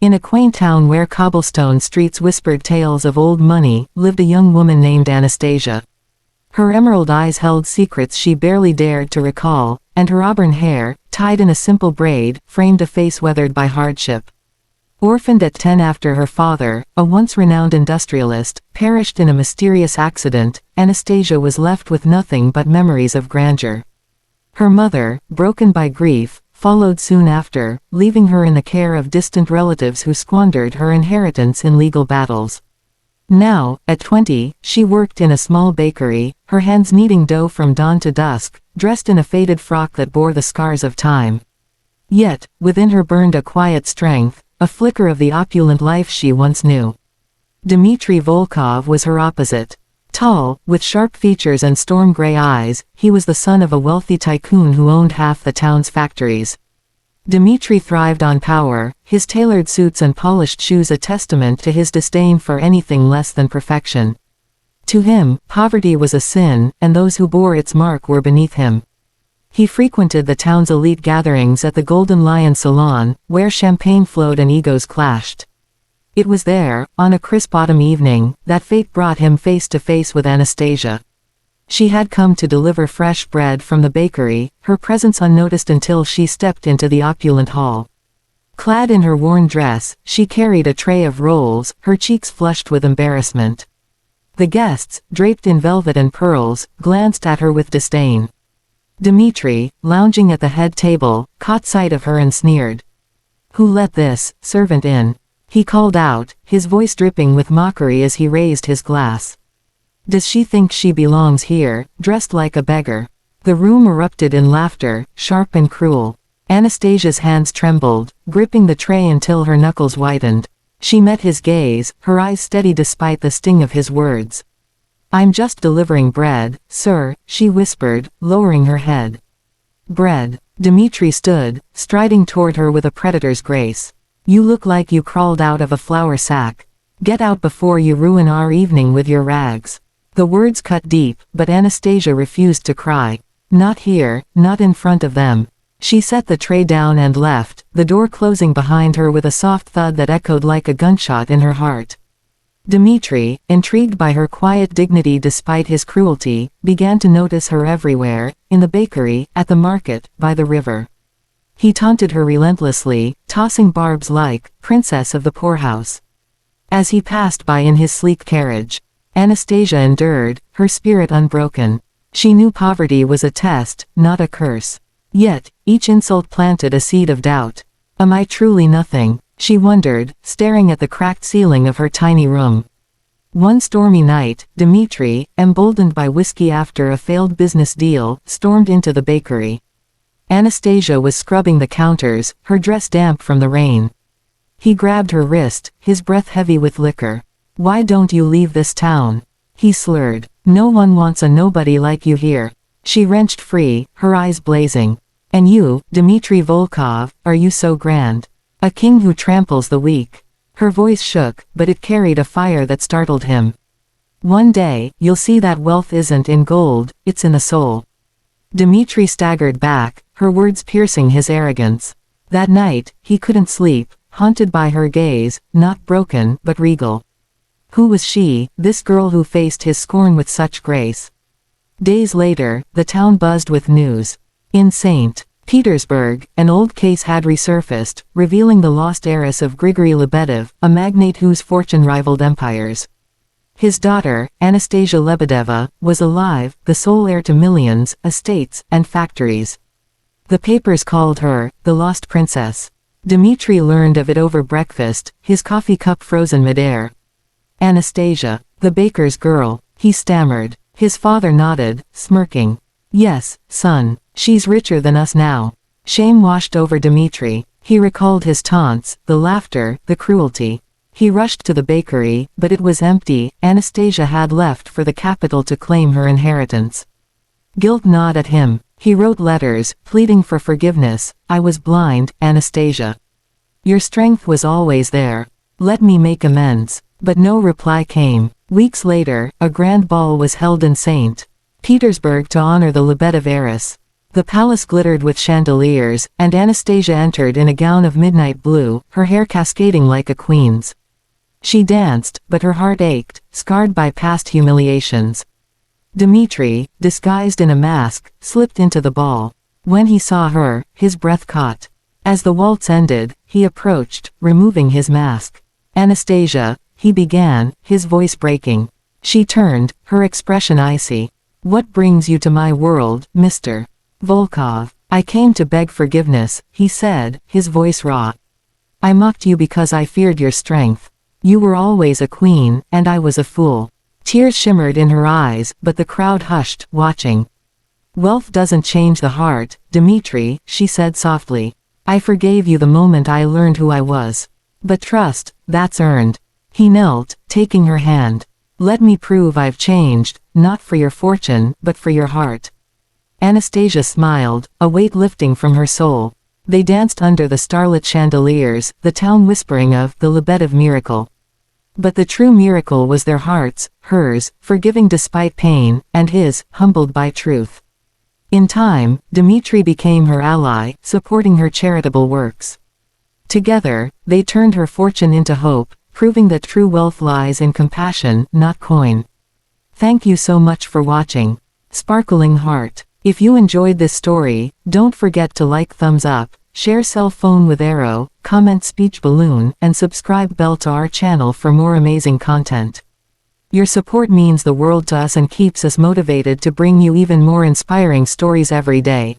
In a quaint town where cobblestone streets whispered tales of old money, lived a young woman named Anastasia. Her emerald eyes held secrets she barely dared to recall, and her auburn hair, tied in a simple braid, framed a face weathered by hardship. Orphaned at 10 after her father, a once renowned industrialist, perished in a mysterious accident, Anastasia was left with nothing but memories of grandeur. Her mother, broken by grief, followed soon after, leaving her in the care of distant relatives who squandered her inheritance in legal battles. Now, at 20, she worked in a small bakery, her hands kneading dough from dawn to dusk, dressed in a faded frock that bore the scars of time. Yet, within her burned a quiet strength, a flicker of the opulent life she once knew. Dmitry Volkov was her opposite. Tall, with sharp features and storm-gray eyes, he was the son of a wealthy tycoon who owned half the town's factories. Dmitry thrived on power, his tailored suits and polished shoes a testament to his disdain for anything less than perfection. To him, poverty was a sin, and those who bore its mark were beneath him. He frequented the town's elite gatherings at the Golden Lion Salon, where champagne flowed and egos clashed. It was there, on a crisp autumn evening, that fate brought him face to face with Anastasia. She had come to deliver fresh bread from the bakery, her presence unnoticed until she stepped into the opulent hall. Clad in her worn dress, she carried a tray of rolls, her cheeks flushed with embarrassment. The guests, draped in velvet and pearls, glanced at her with disdain. Dmitry, lounging at the head table, caught sight of her and sneered. "Who let this servant in?" he called out, his voice dripping with mockery as he raised his glass. "Does she think she belongs here, dressed like a beggar?" The room erupted in laughter, sharp and cruel. Anastasia's hands trembled, gripping the tray until her knuckles whitened. She met his gaze, her eyes steady despite the sting of his words. "I'm just delivering bread, sir," she whispered, lowering her head. "Bread." Dmitry stood, striding toward her with a predator's grace. "You look like you crawled out of a flour sack. Get out before you ruin our evening with your rags." The words cut deep, but Anastasia refused to cry. Not here, not in front of them. She set the tray down and left, the door closing behind her with a soft thud that echoed like a gunshot in her heart. Dmitry, intrigued by her quiet dignity despite his cruelty, began to notice her everywhere, in the bakery, at the market, by the river. He taunted her relentlessly, tossing barbs like, "Princess of the poorhouse." As he passed by in his sleek carriage, Anastasia endured, her spirit unbroken. She knew poverty was a test, not a curse. Yet, each insult planted a seed of doubt. "Am I truly nothing?" she wondered, staring at the cracked ceiling of her tiny room. One stormy night, Dmitry, emboldened by whiskey after a failed business deal, stormed into the bakery. Anastasia was scrubbing the counters, her dress damp from the rain. He grabbed her wrist, his breath heavy with liquor. "Why don't you leave this town?" he slurred. "No one wants a nobody like you here." She wrenched free, her eyes blazing. "And you, Dmitry Volkov, are you so grand? A king who tramples the weak." Her voice shook, but it carried a fire that startled him. "One day, you'll see that wealth isn't in gold, it's in the soul." Dmitry staggered back, her words piercing his arrogance. That night, he couldn't sleep, haunted by her gaze, not broken, but regal. Who was she, this girl who faced his scorn with such grace? Days later, the town buzzed with news. In St. Petersburg, an old case had resurfaced, revealing the lost heiress of Grigory Lebedev, a magnate whose fortune rivaled empires. His daughter, Anastasia Lebedeva, was alive, the sole heir to millions, estates, and factories. The papers called her, the lost princess. Dmitry learned of it over breakfast, his coffee cup frozen midair. "Anastasia, the baker's girl," he stammered. His father nodded, smirking. "Yes, son, she's richer than us now." Shame washed over Dmitry. He recalled his taunts, the laughter, the cruelty. He rushed to the bakery, but it was empty. Anastasia had left for the capital to claim her inheritance. Guilt gnawed at him. He wrote letters, pleading for forgiveness. "I was blind, Anastasia. Your strength was always there. Let me make amends." But no reply came. Weeks later, a grand ball was held in St. Petersburg to honor the Lebedev heiress. The palace glittered with chandeliers, and Anastasia entered in a gown of midnight blue, her hair cascading like a queen's. She danced, but her heart ached, scarred by past humiliations. Dmitri, disguised in a mask, slipped into the ball. When he saw her, his breath caught. As the waltz ended, he approached, removing his mask. "Anastasia," he began, his voice breaking. She turned, her expression icy. "What brings you to my world, Mr. Volkov?" "I came to beg forgiveness," he said, his voice raw. "I mocked you because I feared your strength. You were always a queen, and I was a fool." Tears shimmered in her eyes, but the crowd hushed, watching. "Wealth doesn't change the heart, Dmitri," she said softly. "I forgave you the moment I learned who I was. But trust, that's earned." He knelt, taking her hand. "Let me prove I've changed, not for your fortune, but for your heart." Anastasia smiled, a weight lifting from her soul. They danced under the starlit chandeliers, the town whispering of the Lebedev miracle. But the true miracle was their hearts, hers, forgiving despite pain, and his, humbled by truth. In time, Dmitri became her ally, supporting her charitable works. Together, they turned her fortune into hope, proving that true wealth lies in compassion, not coin. Thank you so much for watching. Sparkling Heart. If you enjoyed this story, don't forget to like, thumbs up, share cell phone with arrow, comment speech balloon, and subscribe bell to our channel for more amazing content. Your support means the world to us and keeps us motivated to bring you even more inspiring stories every day.